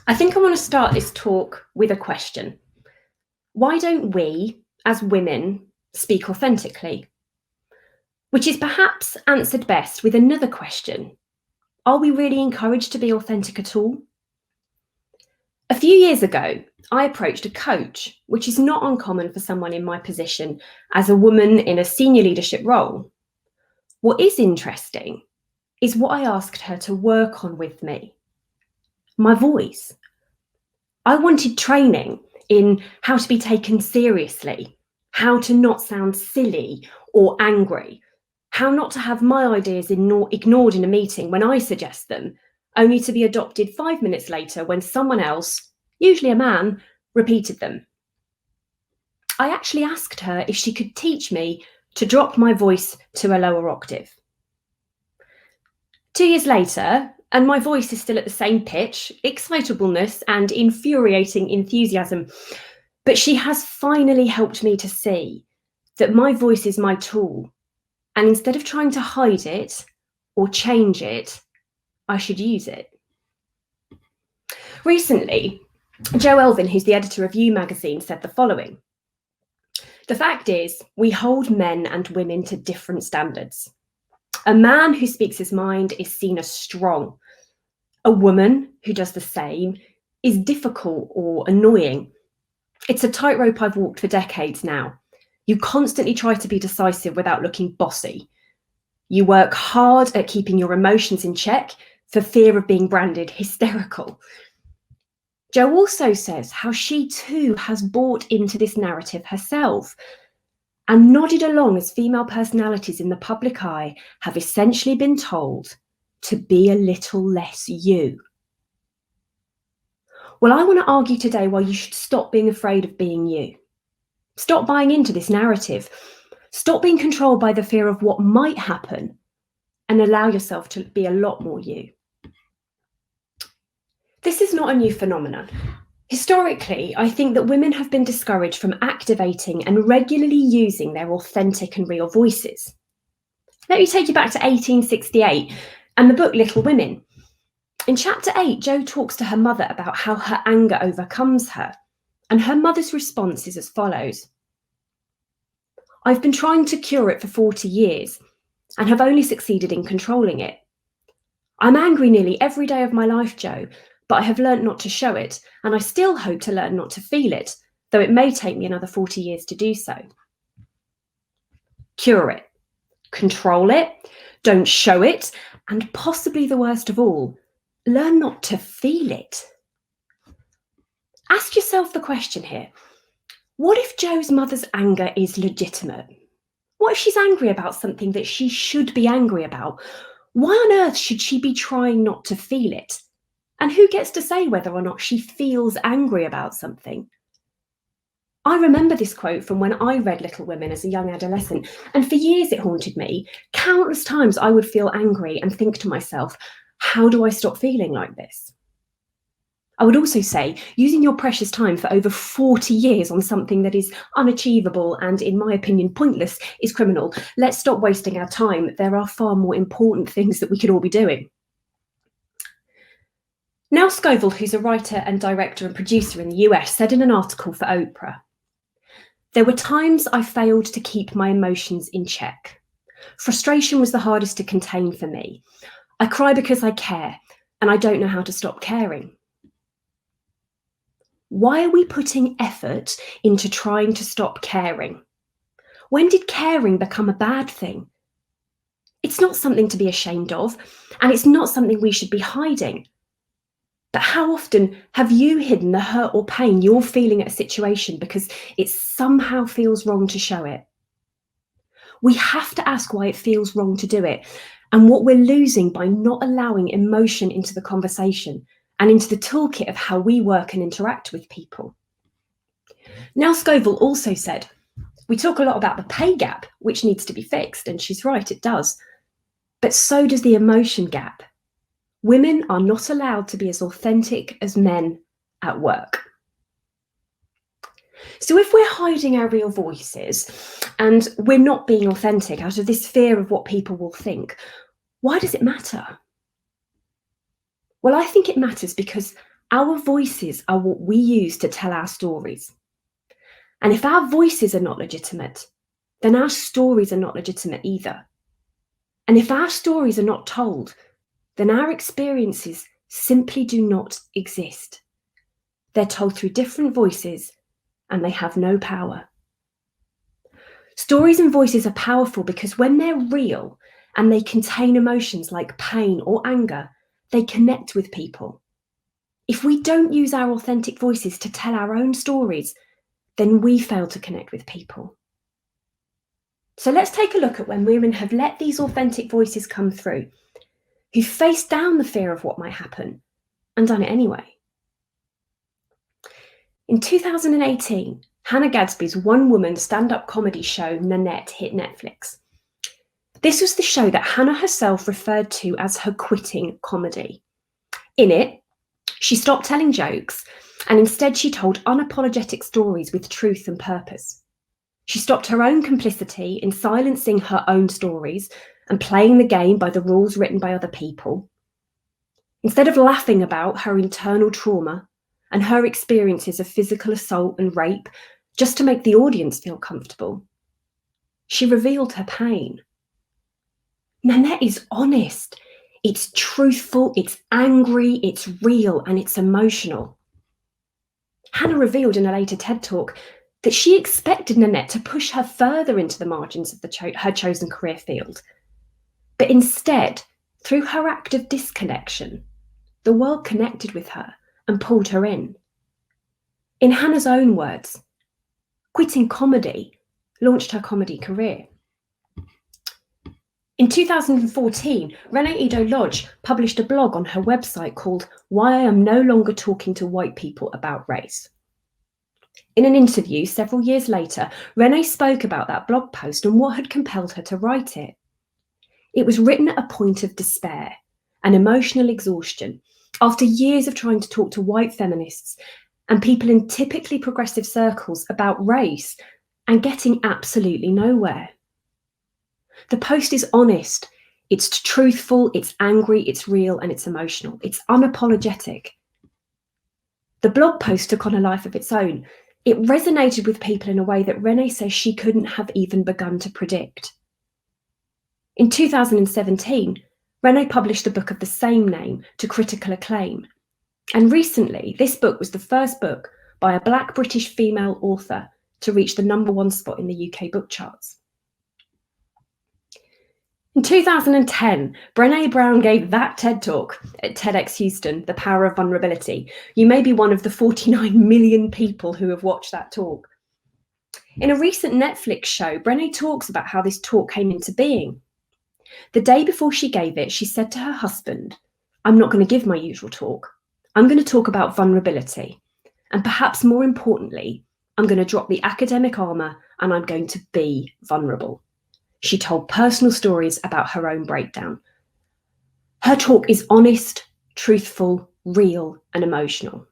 I think I want to start this talk with a question. Why don't we, as women, speak authentically? Which is perhaps answered best with another question. Are we really encouraged to be authentic at all? A few years ago, I approached a coach, which is not uncommon for someone in my position as a woman in a senior leadership role. What is interesting is what I asked her to work on with me. My voice. I wanted training in how to be taken seriously, how to not sound silly or angry, how not to have my ideas ignored in a meeting when I suggest them, only to be adopted 5 minutes later when someone else, usually a man, repeated them. I actually asked her if she could teach me to drop my voice to a lower octave. 2 years later, and my voice is still at the same pitch, excitableness and infuriating enthusiasm, but she has finally helped me to see that my voice is my tool, and instead of trying to hide it or change it, I should use it. Recently, Jo Elvin, who's the editor of You magazine, said the following: "The fact is, we hold men and women to different standards. A man who speaks his mind is seen as strong. A woman who does the same is difficult or annoying. It's a tightrope I've walked for decades now. You constantly try to be decisive without looking bossy. You work hard at keeping your emotions in check for fear of being branded hysterical." Jo also says how she too has bought into this narrative herself and nodded along as female personalities in the public eye have essentially been told to be a little less you. Well, I want to argue today why you should stop being afraid of being you. Stop buying into this narrative. Stop being controlled by the fear of what might happen and allow yourself to be a lot more you. This is not a new phenomenon. Historically, I think that women have been discouraged from activating and regularly using their authentic and real voices. Let me take you back to 1868 and the book Little Women. In chapter 8, Jo talks to her mother about how her anger overcomes her, and her mother's response is as follows: "I've been trying to cure it for 40 years and have only succeeded in controlling it. I'm angry nearly every day of my life, Jo, but I have learnt not to show it, and I still hope to learn not to feel it, though it may take me another 40 years to do so." Cure it, control it, don't show it, and possibly the worst of all, learn not to feel it. Ask yourself the question here: what if Jo's mother's anger is legitimate? What if she's angry about something that she should be angry about? Why on earth should she be trying not to feel it? And who gets to say whether or not she feels angry about something? I remember this quote from when I read Little Women as a young adolescent, and for years it haunted me. Countless times I would feel angry and think to myself, how do I stop feeling like this? I would also say, using your precious time for over 40 years on something that is unachievable and, in my opinion, pointless is criminal. Let's stop wasting our time. There are far more important things that we could all be doing. Nell Scovell, who's a writer and director and producer in the US, said in an article for Oprah, "There were times I failed to keep my emotions in check. Frustration was the hardest to contain for me. I cry because I care, and I don't know how to stop caring." Why are we putting effort into trying to stop caring? When did caring become a bad thing? It's not something to be ashamed of, and it's not something we should be hiding. But how often have you hidden the hurt or pain you're feeling at a situation because it somehow feels wrong to show it? We have to ask why it feels wrong to do it, and what we're losing by not allowing emotion into the conversation and into the toolkit of how we work and interact with people. Nell Scovell also said, "We talk a lot about the pay gap, which needs to be fixed," and she's right, it does. But so does the emotion gap. Women are not allowed to be as authentic as men at work. So if we're hiding our real voices and we're not being authentic out of this fear of what people will think, why does it matter? Well, I think it matters because Our voices are what we use to tell our stories. And if our voices are not legitimate, then our stories are not legitimate either. And if our stories are not told, then our experiences simply do not exist. They're told through different voices, and they have no power. Stories and voices are powerful because when they're real and they contain emotions like pain or anger, they connect with people. If we don't use our authentic voices to tell our own stories, then we fail to connect with people. So let's take a look at when women have let these authentic voices come through, who faced down the fear of what might happen and done it anyway. In 2018, Hannah Gadsby's one-woman stand-up comedy show Nanette hit Netflix. This was the show that Hannah herself referred to as her quitting comedy. In it, she stopped telling jokes and instead she told unapologetic stories with truth and purpose. She stopped her own complicity in silencing her own stories and playing the game by the rules written by other people. Instead of laughing about her internal trauma and her experiences of physical assault and rape just to make the audience feel comfortable, she revealed her pain. Nanette is honest. It's truthful, it's angry, it's real, and it's emotional. Hannah revealed in a later TED Talk that she expected Nanette to push her further into the margins of her chosen career field. But instead, through her act of disconnection, the world connected with her and pulled her in. In Hannah's own words, quitting comedy launched her comedy career. In 2014, Renee Edo-Lodge published a blog on her website called Why I Am No Longer Talking to White People About Race. In an interview several years later, Renee spoke about that blog post and what had compelled her to write it. It was written at a point of despair and emotional exhaustion after years of trying to talk to white feminists and people in typically progressive circles about race and getting absolutely nowhere. The post is honest, it's truthful, it's angry, it's real, and it's emotional. It's unapologetic. The blog post took on a life of its own. It resonated with people in a way that Renee says she couldn't have even begun to predict. In 2017, Renee published a book of the same name to critical acclaim. And recently, this book was the first book by a Black British female author to reach the #1 spot in the UK book charts. In 2010, Brené Brown gave that TED Talk at TEDx Houston, The Power of Vulnerability. You may be one of the 49 million people who have watched that talk. In a recent Netflix show, Brené talks about how this talk came into being. The day before she gave it, she said to her husband, "I'm not going to give my usual talk. I'm going to talk about vulnerability. And perhaps more importantly, I'm going to drop the academic armor and I'm going to be vulnerable." She told personal stories about her own breakdown. Her talk is honest, truthful, real, and emotional.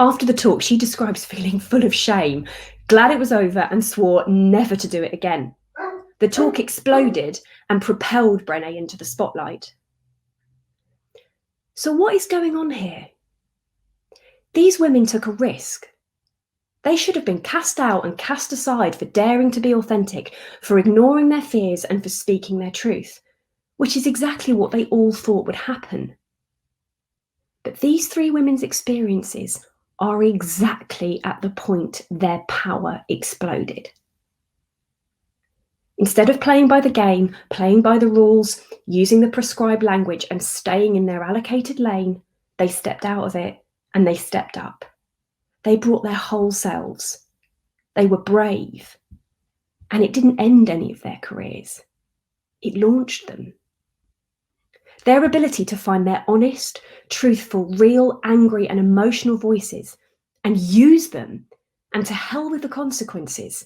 After the talk, she describes feeling full of shame, glad it was over, and swore never to do it again. The talk exploded and propelled Brené into the spotlight. So what is going on here? These women took a risk. They should have been cast out and cast aside for daring to be authentic, for ignoring their fears and for speaking their truth, which is exactly what they all thought would happen. But these three women's experiences are exactly at the point their power exploded. Instead of playing by the game, playing by the rules, using the prescribed language and staying in their allocated lane, they stepped out of it and they stepped up. They brought their whole selves. They were brave. And it didn't end any of their careers. It launched them. Their ability to find their honest, truthful, real, angry, and emotional voices and use them, and to hell with the consequences,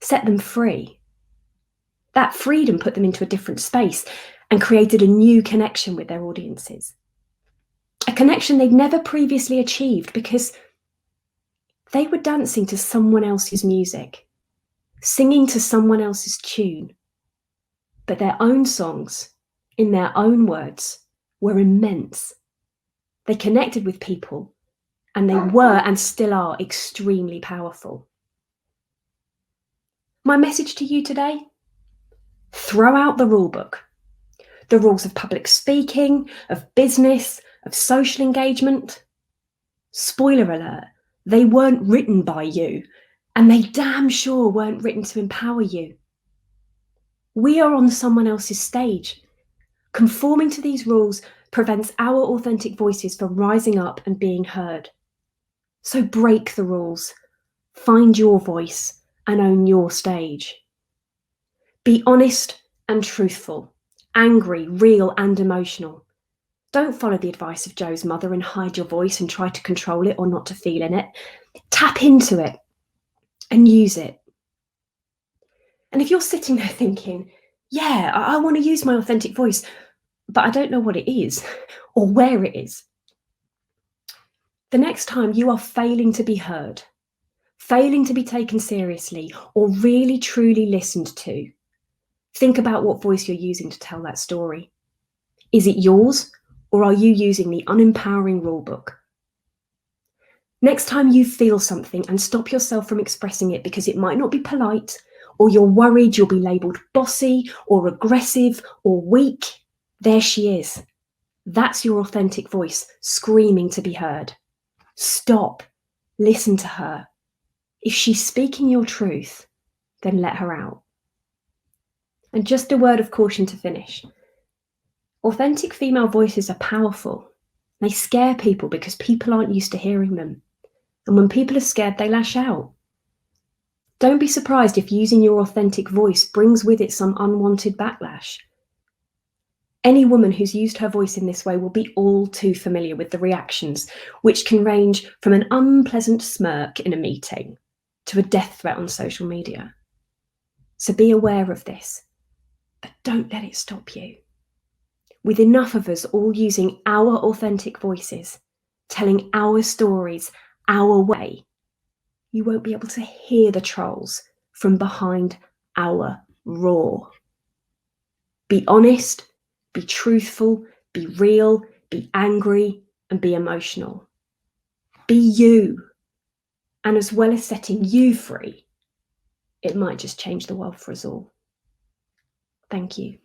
set them free. That freedom put them into a different space and created a new connection with their audiences. A connection they'd never previously achieved because they were dancing to someone else's music, singing to someone else's tune. But their own songs, in their own words, were immense. They connected with people, and they were and still are extremely powerful. My message to you today: throw out the rule book. The rules of public speaking, of business, of social engagement. Spoiler alert, they weren't written by you, and they damn sure weren't written to empower you. We are on someone else's stage. Conforming to these rules prevents our authentic voices from rising up and being heard. So break the rules, find your voice, and own your stage. Be honest and truthful, angry, real, and emotional. Don't follow the advice of Joe's mother and hide your voice and try to control it or not to feel in it. Tap into it and use it. And if you're sitting there thinking, yeah, I want to use my authentic voice, but I don't know what it is or where it is, the next time you are failing to be heard, failing to be taken seriously, or really truly listened to, think about what voice you're using to tell that story. Is it yours, or are you using the unempowering rulebook? Next time you feel something and stop yourself from expressing it because it might not be polite, or you're worried you'll be labelled bossy or aggressive or weak, there she is. That's your authentic voice screaming to be heard. Stop. Listen to her. If she's speaking your truth, then let her out. And just a word of caution to finish. Authentic female voices are powerful. They scare people because people aren't used to hearing them. And when people are scared, they lash out. Don't be surprised if using your authentic voice brings with it some unwanted backlash. Any woman who's used her voice in this way will be all too familiar with the reactions, which can range from an unpleasant smirk in a meeting to a death threat on social media. So be aware of this, but don't let it stop you. With enough of us all using our authentic voices, telling our stories our way, you won't be able to hear the trolls from behind our roar. Be honest, be truthful, be real, be angry, and be emotional. Be you. And as well as setting you free, it might just change the world for us all. Thank you.